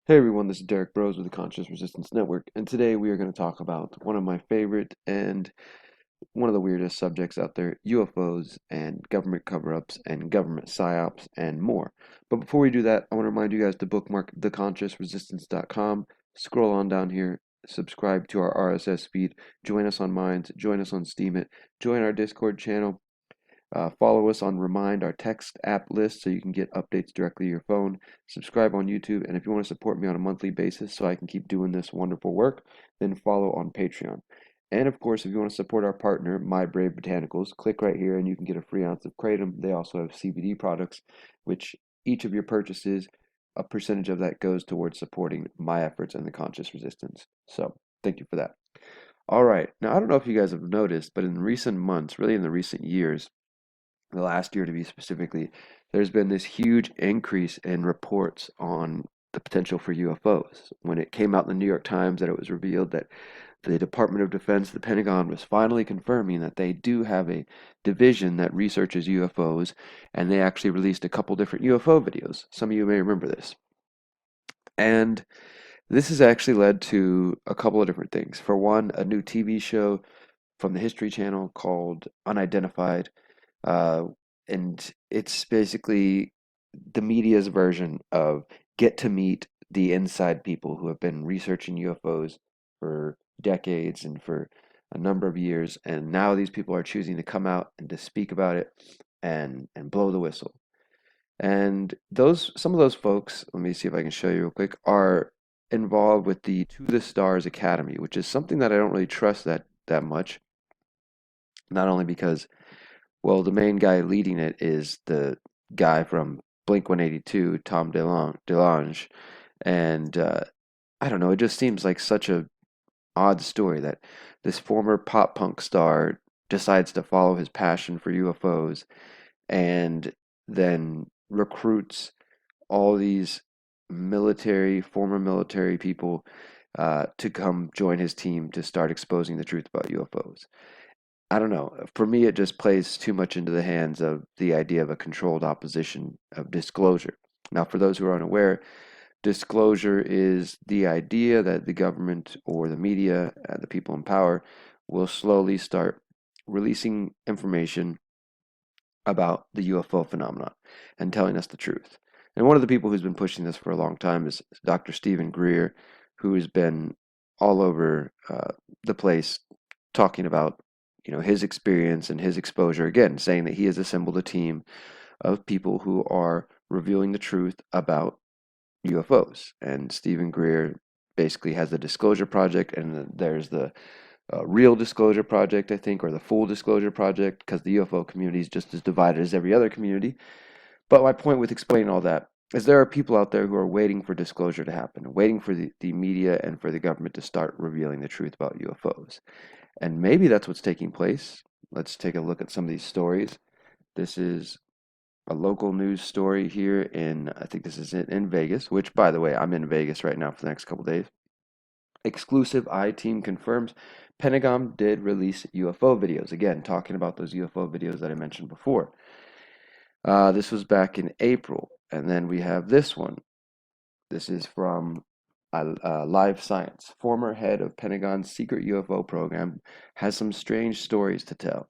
Hey everyone, this is Derrick Broze with the Conscious Resistance Network, and today we are going to talk about one of my favorite and one of the weirdest subjects out there, UFOs and government cover-ups and government psyops and more. But before we do that, I want to remind you guys to bookmark theconsciousresistance.com, scroll on down here, subscribe to our RSS feed, join us on Minds, join us on Steemit, join our Discord channel, follow us on Remind, our text app list, so you can get updates directly to your phone. Subscribe on YouTube, and if you want to support me on a monthly basis so I can keep doing this wonderful work, then follow on Patreon. And of course, if you want to support our partner, My Brave Botanicals, click right here and you can get a free ounce of kratom. They also have CBD products, which each of your purchases, a percentage of that goes towards supporting my efforts and the conscious resistance. So, thank you for that. All right. Now, I don't know if you guys have noticed, but in recent months, really in the recent years, the last year to be specifically, there's been this huge increase in reports on the potential for UFOs. When it came out in the New York Times that it was revealed that the Department of Defense, the Pentagon, was finally confirming that they do have a division that researches UFOs, and they actually released a couple different UFO videos. Some of you may remember this. And this has actually led to a couple of different things. For one, a new TV show from the History Channel called Unidentified, uh, and it's basically the media's version of get to meet the inside people who have been researching UFOs for decades and for a number of years, and now these people are choosing to come out and to speak about it and blow the whistle. And those some of those folks, let me see if I can show you real quick, are involved with the To the Stars Academy, which is something that I don't really trust that much. Not only because, well, the main guy leading it is the guy from Blink 182, Tom DeLonge, and I don't know, it just seems like such a odd story that this former pop punk star decides to follow his passion for UFOs and then recruits all these former military people to come join his team to start exposing the truth about UFOs. I don't know. For me, it just plays too much into the hands of the idea of a controlled opposition of disclosure. Now, for those who are unaware, disclosure is the idea that the government or the media, the people in power, will slowly start releasing information about the UFO phenomenon and telling us the truth. And one of the people who's been pushing this for a long time is Dr. Stephen Greer, who has been all over the place talking about his experience and his exposure, again saying that he has assembled a team of people who are revealing the truth about UFOs. And Stephen Greer basically has the Disclosure Project, and there's the Real Disclosure Project, I think, or the Full Disclosure Project, because the UFO community is just as divided as every other community. But my point with explaining all that is there are people out there who are waiting for disclosure to happen, waiting for the media and for the government to start revealing the truth about UFOs. And maybe that's what's taking place. Let's take a look at some of these stories. This is a local news story here I think this is in Vegas, which, by the way, I'm in Vegas right now for the next couple days. Exclusive I-Team confirms Pentagon did release UFO videos. Again, talking about those UFO videos that I mentioned before. This was back in April. And then we have this one. This is from Live Science. Former head of Pentagon's secret UFO program has some strange stories to tell.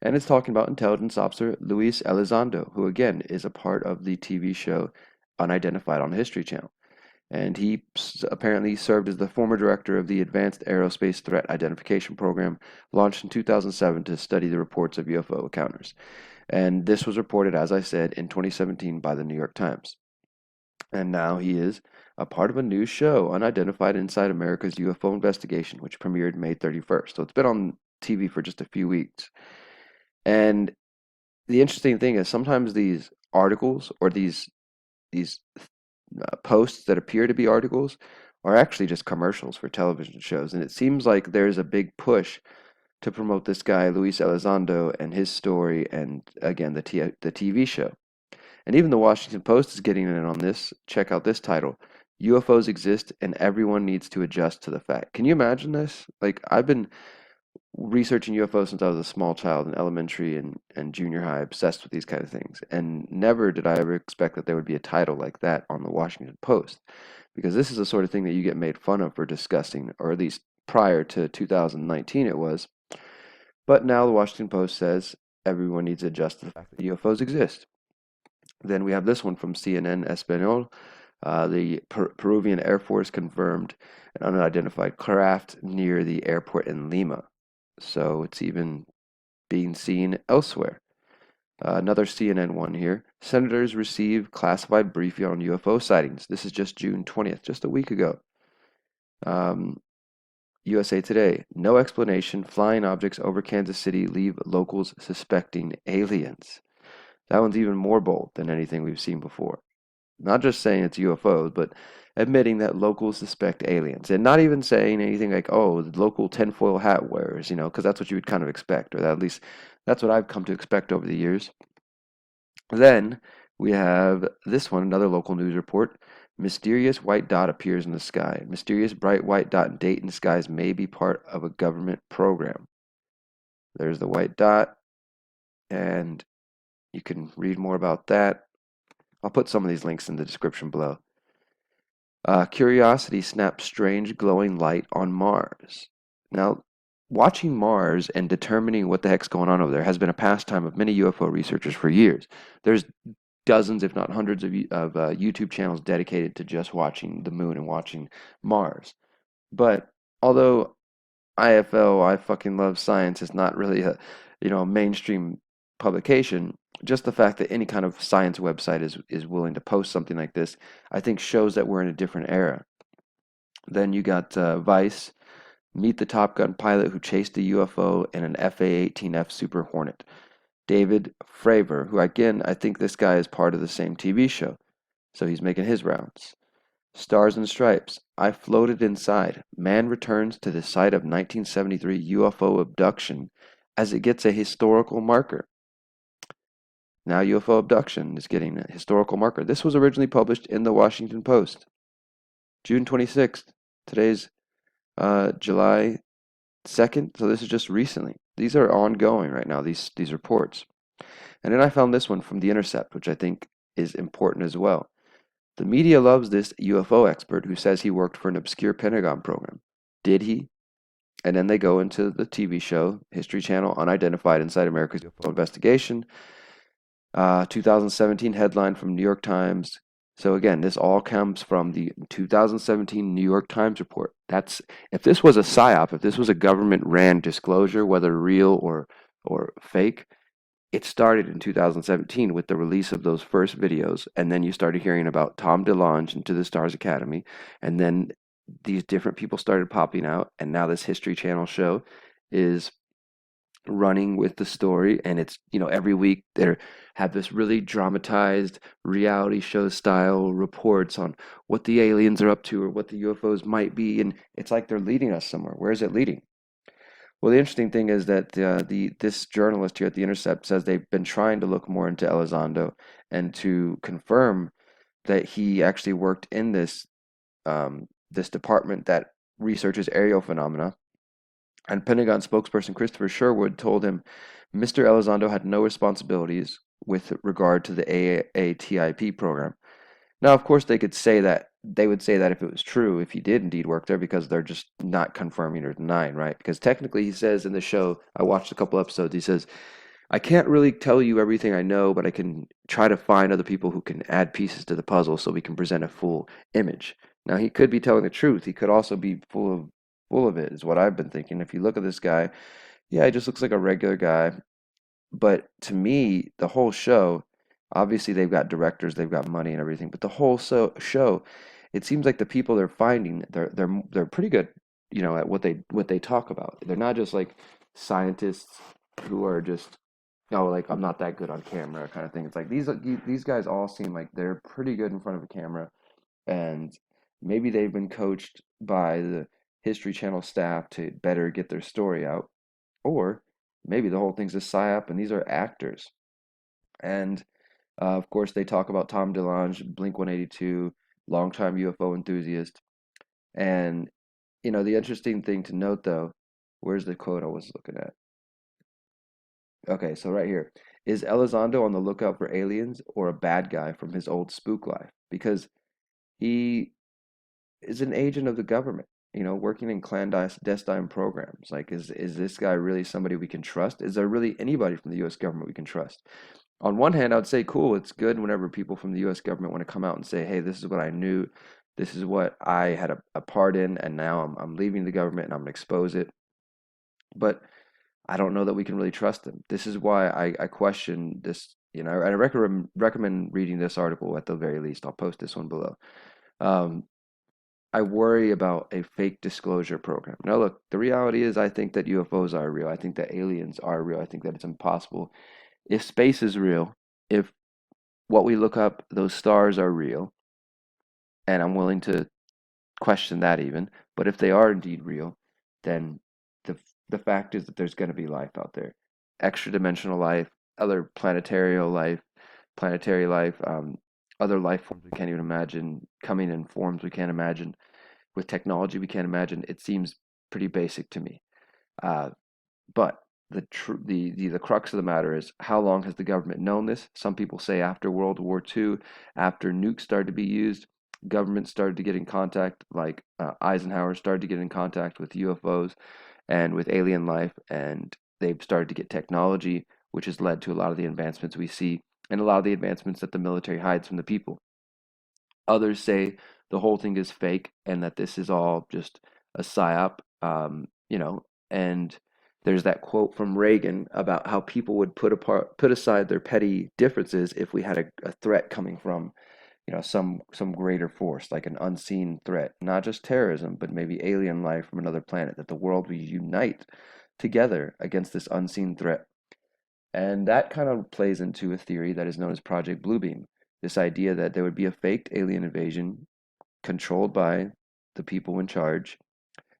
And it's talking about intelligence officer Luis Elizondo, who again is a part of the TV show Unidentified on the History Channel. And he apparently served as the former director of the Advanced Aerospace Threat Identification Program, launched in 2007 to study the reports of UFO encounters. And this was reported, as I said, in 2017 by the New York Times. And now he is a part of a new show, Unidentified Inside America's UFO Investigation, which premiered May 31st. So it's been on TV for just a few weeks. And the interesting thing is sometimes these articles or these posts that appear to be articles are actually just commercials for television shows. And it seems like there's a big push to promote this guy, Luis Elizondo, and his story, and again, the TV show. And even the Washington Post is getting in on this. Check out this title: UFOs exist and everyone needs to adjust to the fact. Can you imagine this? Like, I've been researching UFOs since I was a small child in elementary and junior high, obsessed with these kind of things. And never did I ever expect that there would be a title like that on the Washington Post. because this is the sort of thing that you get made fun of for discussing, or at least prior to 2019 it was. But now the Washington Post says everyone needs to adjust to the fact that UFOs exist. Then we have this one from CNN Espanol. The Peruvian Air Force confirmed an unidentified craft near the airport in Lima. So it's even being seen elsewhere. Another CNN one here. Senators receive classified briefing on UFO sightings. This is just June 20th, just a week ago. USA Today. No explanation. Flying objects over Kansas City leave locals suspecting aliens. That one's even more bold than anything we've seen before. Not just saying it's UFOs, but admitting that locals suspect aliens. And not even saying anything like, oh, the local tinfoil hat wearers, because that's what you would kind of expect, or that at least that's what I've come to expect over the years. Then we have this one, another local news report. Mysterious white dot appears in the sky. Mysterious bright white dot in Dayton skies may be part of a government program. There's the white dot, and you can read more about that. I'll put some of these links in the description below. Curiosity snaps strange glowing light on Mars. Now, watching Mars and determining what the heck's going on over there has been a pastime of many UFO researchers for years. There's dozens, if not hundreds, of YouTube channels dedicated to just watching the moon and watching Mars. But although IFL, I fucking love science, is not really a mainstream publication, just the fact that any kind of science website is willing to post something like this, I think shows that we're in a different era. Then you got Vice, meet the Top Gun pilot who chased a UFO in an FA-18F Super Hornet. David Fravor, who again, I think this guy is part of the same TV show, so he's making his rounds. Stars and Stripes, I floated inside. Man returns to the site of 1973 UFO abduction as it gets a historical marker. Now UFO abduction is getting a historical marker. This was originally published in the Washington Post. June 26th. Today's July 2nd, so this is just recently. These are ongoing right now, these reports. And then I found this one from The Intercept, which I think is important as well. The media loves this UFO expert who says he worked for an obscure Pentagon program. Did he? And then they go into the TV show, History Channel, Unidentified Inside America's UFO Investigation. 2017 headline from New York Times. So again, this all comes from the 2017 New York Times report. That's if this was a psyop, if this was a government-ran disclosure, whether real or fake, it started in 2017 with the release of those first videos, and then you started hearing about Tom DeLonge and To the Stars Academy, and then these different people started popping out, and now this History Channel show is running with the story, and it's every week they have this really dramatized reality show style reports on what the aliens are up to or what the UFOs might be, and it's like they're leading us somewhere. Where is it leading? Well, the interesting thing is that this journalist here at The Intercept says they've been trying to look more into Elizondo and to confirm that he actually worked in this department that researches aerial phenomena. And Pentagon spokesperson Christopher Sherwood told him Mr. Elizondo had no responsibilities with regard to the AATIP program. Now, of course, they would say that if it was true, if he did indeed work there, because they're just not confirming or denying, right? Because technically, he says in the show, I watched a couple episodes, he says, I can't really tell you everything I know, but I can try to find other people who can add pieces to the puzzle so we can present a full image. Now, he could be telling the truth. He could also be full of it, is what I've been thinking. If you look at this guy, yeah, he just looks like a regular guy. But to me, the whole show, obviously they've got directors, they've got money and everything, but the whole show, it seems like the people they're finding, they're pretty good, at what they talk about. They're not just like scientists who are just, like I'm not that good on camera kind of thing. It's like these guys all seem like they're pretty good in front of a camera, and maybe they've been coached by the History Channel staff to better get their story out, or maybe the whole thing's a psyop and these are actors. And of course, they talk about Tom DeLonge, Blink 182, longtime UFO enthusiast. And the interesting thing to note, though, where's the quote I was looking at? Okay, so right here. Is Elizondo on the lookout for aliens or a bad guy from his old spook life? Because he is an agent of the government, working in clandestine programs. Like, is this guy really somebody we can trust? Is there really anybody from the U.S. government we can trust? On one hand, I would say, cool, it's good whenever people from the U.S. government want to come out and say, hey, this is what I knew, this is what I had a part in, and now I'm leaving the government and I'm going to expose it. But I don't know that we can really trust them. This is why I question this, and I recommend reading this article at the very least. I'll post this one below. Um, I worry about a fake disclosure program. Now, look, the reality is I think that UFOs are real. I think that aliens are real. I think that it's impossible. If space is real, if what we look up, those stars are real, and I'm willing to question that even, but if they are indeed real, then the the fact is that there's going to be life out there, extra dimensional life, other planetary life, other life forms we can't even imagine, coming in forms we can't imagine, with technology we can't imagine. It seems pretty basic to me. Uh, but the crux of the matter is, how long has the government known this? Some people say after World War II, after nukes started to be used, governments started to get in contact, like Eisenhower started to get in contact with UFOs and with alien life, and they've started to get technology, which has led to a lot of the advancements we see and a lot of the advancements that the military hides from the people. Others say the whole thing is fake and that this is all just a psyop, and there's that quote from Reagan about how people would put aside their petty differences if we had a threat coming from, some greater force, like an unseen threat, not just terrorism, but maybe alien life from another planet, that the world would unite together against this unseen threat. And that kind of plays into a theory that is known as Project Bluebeam. This idea that there would be a faked alien invasion controlled by the people in charge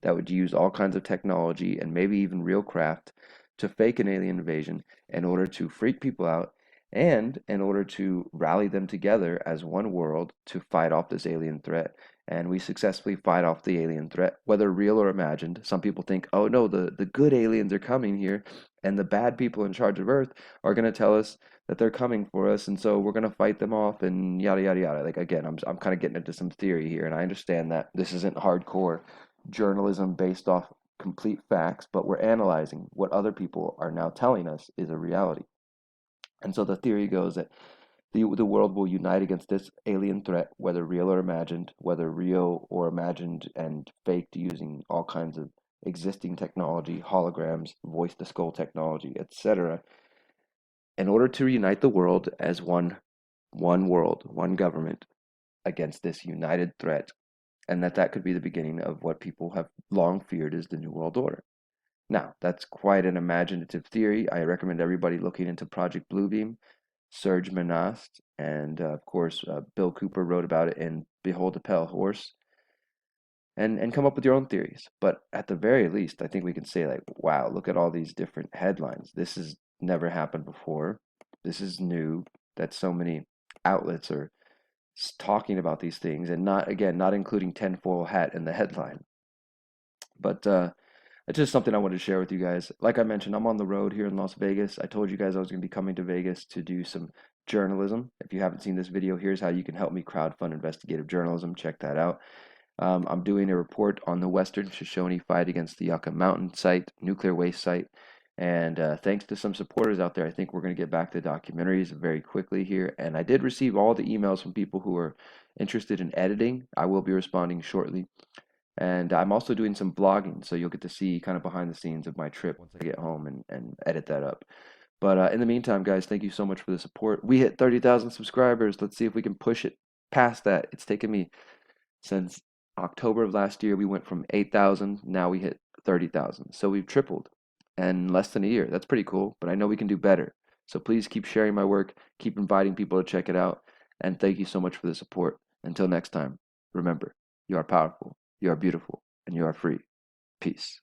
that would use all kinds of technology and maybe even real craft to fake an alien invasion in order to freak people out and in order to rally them together as one world to fight off this alien threat. And we successfully fight off the alien threat, whether real or imagined. Some people think, oh no, the good aliens are coming here, and the bad people in charge of Earth are going to tell us that they're coming for us, and so we're going to fight them off, and yada yada yada. Like, again, I'm kind of getting into some theory here, and I understand that this isn't hardcore journalism based off complete facts, but we're analyzing what other people are now telling us is a reality. And so the theory goes that the world will unite against this alien threat, whether real or imagined, whether real or imagined and faked using all kinds of existing technology, holograms, voice to skull technology, etc., in order to unite the world as one world, one government against this united threat, and that could be the beginning of what people have long feared is the New World Order. Now, that's quite an imaginative theory. I recommend everybody looking into Project Bluebeam. Serge Menast, and of course, Bill Cooper wrote about it in Behold the Pale Horse, and come up with your own theories. But at the very least, I think we can say, like, wow, look at all these different headlines. This has never happened before. This is new that so many outlets are talking about these things, and not including tinfoil hat in the headline. But it's just something I wanted to share with you guys. Like I mentioned, I'm on the road here in Las Vegas. I told you guys I was going to be coming to Vegas to do some journalism. If you haven't seen this video, here's how you can help me crowdfund investigative journalism. Check that out. I'm doing a report on the Western Shoshone fight against the Yucca Mountain site, nuclear waste site. And thanks to some supporters out there, I think we're going to get back to documentaries very quickly here. And I did receive all the emails from people who are interested in editing. I will be responding shortly. And I'm also doing some vlogging, so you'll get to see kind of behind the scenes of my trip once I get home and edit that up. But in the meantime, guys, thank you so much for the support. We hit 30,000 subscribers. Let's see if we can push it past that. It's taken me since October of last year. We went from 8,000, now we hit 30,000. So we've tripled in less than a year. That's pretty cool, but I know we can do better. So please keep sharing my work, keep inviting people to check it out, and thank you so much for the support. Until next time, remember, you are powerful. You are beautiful, and you are free. Peace.